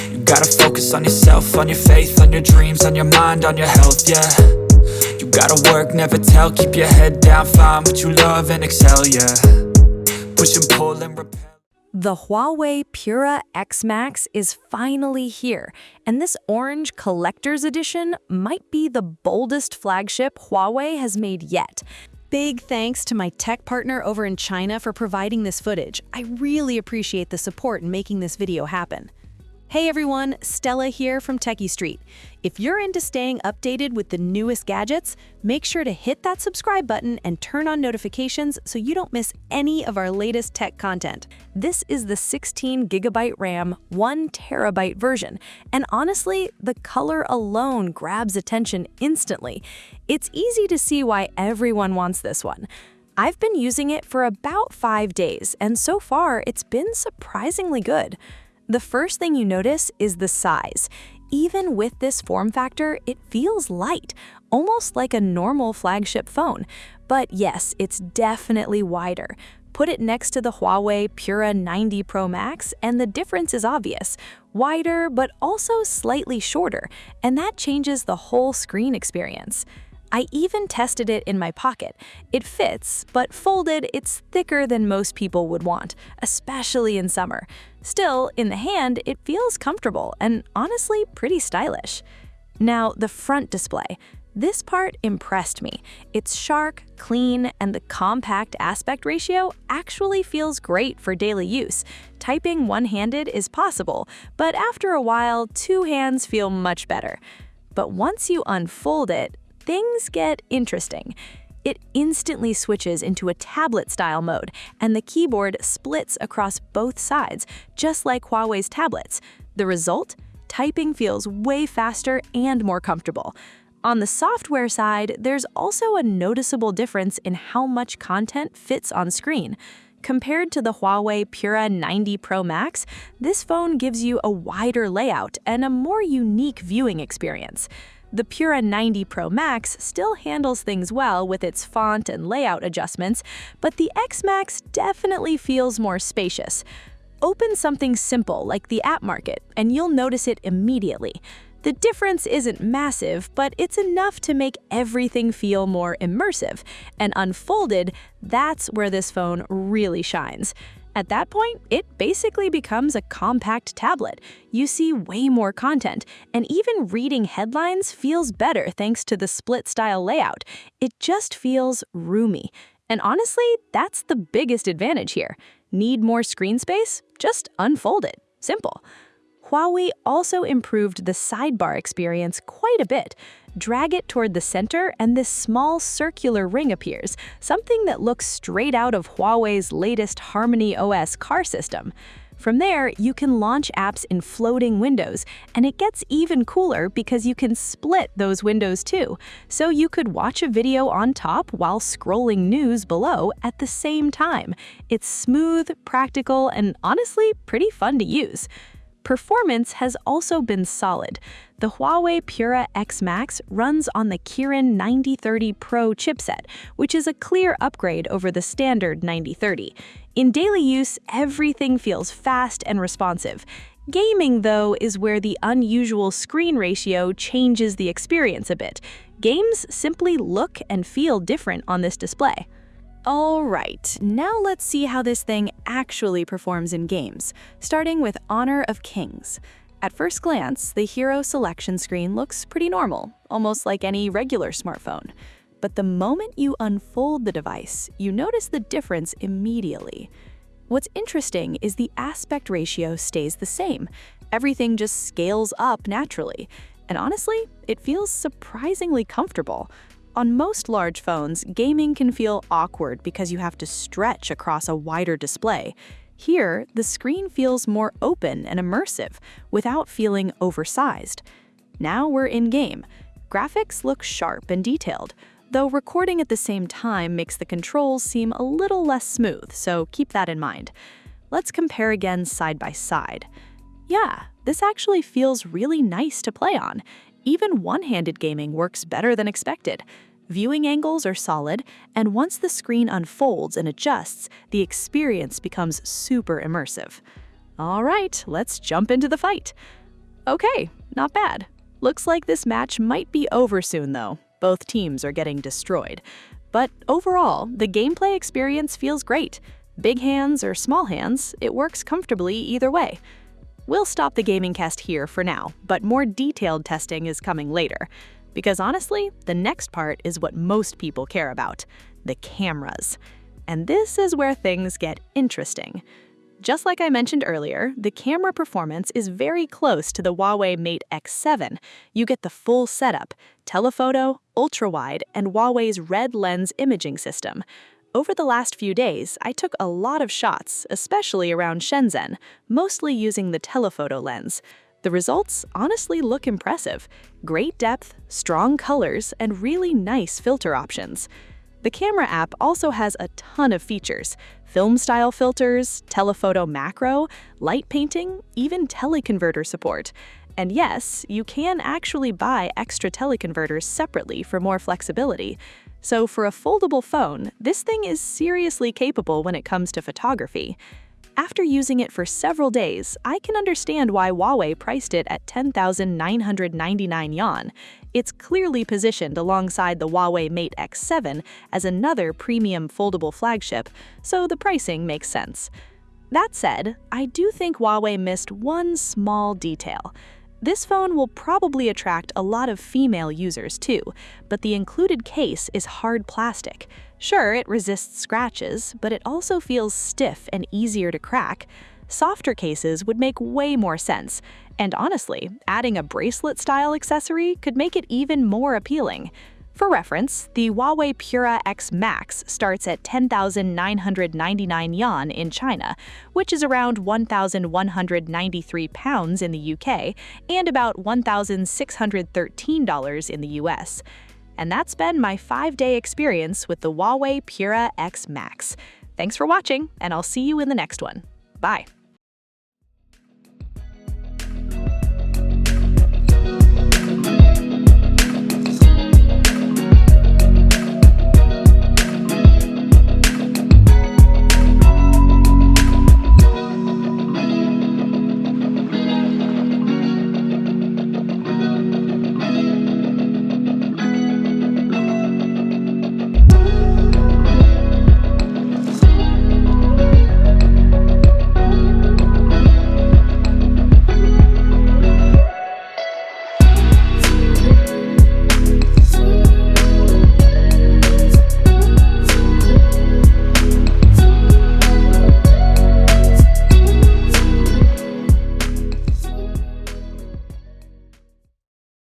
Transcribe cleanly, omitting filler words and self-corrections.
You gotta focus on yourself, on your faith, on your dreams, on your mind, on your health, yeah. You gotta work, never tell, keep your head down, find what you love and excel, yeah. Push and pull and repel. The Huawei Pura X Max is finally here, and this orange collector's edition might be the boldest flagship Huawei has made yet. Big thanks to my tech partner over in China for providing this footage. I really appreciate the support in making this video happen. Hey everyone, Stella here from techiestreet. If you're into staying updated with the newest gadgets, make sure to hit that subscribe button and turn on notifications so you don't miss any of our latest tech content. This is the 16GB RAM, 1TB version, and honestly, the color alone grabs attention instantly. It's easy to see why everyone wants this one. I've been using it for about 5 days, and so far it's been surprisingly good. The first thing you notice is the size. Even with this form factor, it feels light, almost like a normal flagship phone. But yes, it's definitely wider. Put it next to the Huawei Pura 90 Pro Max, and the difference is obvious. Wider, but also slightly shorter, and that changes the whole screen experience. I even tested it in my pocket. It fits, but folded, it's thicker than most people would want, especially in summer. Still, in the hand, it feels comfortable and honestly pretty stylish. Now, the front display. This part impressed me. It's sharp, clean, and the compact aspect ratio actually feels great for daily use. Typing one-handed is possible, but after a while, two hands feel much better. But once you unfold it, things get interesting. It instantly switches into a tablet-style mode, and the keyboard splits across both sides, just like Huawei's tablets. The result? Typing feels way faster and more comfortable. On the software side, there's also a noticeable difference in how much content fits on screen. Compared to the Huawei Pura 90 Pro Max, this phone gives you a wider layout and a more unique viewing experience. The Pura 90 Pro Max still handles things well with its font and layout adjustments, but the X Max definitely feels more spacious. Open something simple like the app market, and you'll notice it immediately. The difference isn't massive, but it's enough to make everything feel more immersive. And unfolded, that's where this phone really shines. At that point, it basically becomes a compact tablet. You see way more content, and even reading headlines feels better thanks to the split-style layout. It just feels roomy. And honestly, that's the biggest advantage here. Need more screen space? Just unfold it. Simple. Huawei also improved the sidebar experience quite a bit. Drag it toward the center and this small circular ring appears, something that looks straight out of Huawei's latest Harmony OS car system. From there, you can launch apps in floating windows, and it gets even cooler because you can split those windows too. So you could watch a video on top while scrolling news below at the same time. It's smooth, practical, and honestly pretty fun to use. Performance has also been solid. The Huawei Pura X Max runs on the Kirin 9030 Pro chipset, which is a clear upgrade over the standard 9030. In daily use, everything feels fast and responsive. Gaming, though, is where the unusual screen ratio changes the experience a bit. Games simply look and feel different on this display. Alright, now let's see how this thing actually performs in games, starting with Honor of Kings. At first glance, the hero selection screen looks pretty normal, almost like any regular smartphone. But the moment you unfold the device, you notice the difference immediately. What's interesting is the aspect ratio stays the same. Everything just scales up naturally. And honestly, it feels surprisingly comfortable. On most large phones, gaming can feel awkward because you have to stretch across a wider display. Here, the screen feels more open and immersive without feeling oversized. Now we're in-game. Graphics look sharp and detailed, though recording at the same time makes the controls seem a little less smooth, so keep that in mind. Let's compare again side by side. Yeah, this actually feels really nice to play on. Even one-handed gaming works better than expected. Viewing angles are solid, and once the screen unfolds and adjusts, the experience becomes super immersive. All right, let's jump into the fight. Okay, not bad. Looks like this match might be over soon though. Both teams are getting destroyed. But overall, the gameplay experience feels great. Big hands or small hands, it works comfortably either way. We'll stop the gaming cast here for now, but more detailed testing is coming later. Because honestly, the next part is what most people care about, the cameras. And this is where things get interesting. Just like I mentioned earlier, the camera performance is very close to the Huawei Mate X7. You get the full setup, telephoto, ultra-wide, and Huawei's red lens imaging system. Over the last few days, I took a lot of shots, especially around Shenzhen, mostly using the telephoto lens. The results honestly look impressive. Great depth, strong colors, and really nice filter options. The camera app also has a ton of features: film-style filters, telephoto macro, light painting, even teleconverter support. And yes, you can actually buy extra teleconverters separately for more flexibility. So for a foldable phone, this thing is seriously capable when it comes to photography. After using it for several days, I can understand why Huawei priced it at 10,999 yuan. It's clearly positioned alongside the Huawei Mate X7 as another premium foldable flagship, so the pricing makes sense. That said, I do think Huawei missed one small detail. This phone will probably attract a lot of female users too, but the included case is hard plastic. Sure, it resists scratches, but it also feels stiff and easier to crack. Softer cases would make way more sense, and honestly, adding a bracelet-style accessory could make it even more appealing. For reference, the Huawei Pura X Max starts at 10,999 yuan in China, which is around 1,193 pounds in the UK and about $1,613 in the US. And that's been my 5-day experience with the Huawei Pura X Max. Thanks for watching, and I'll see you in the next one. Bye.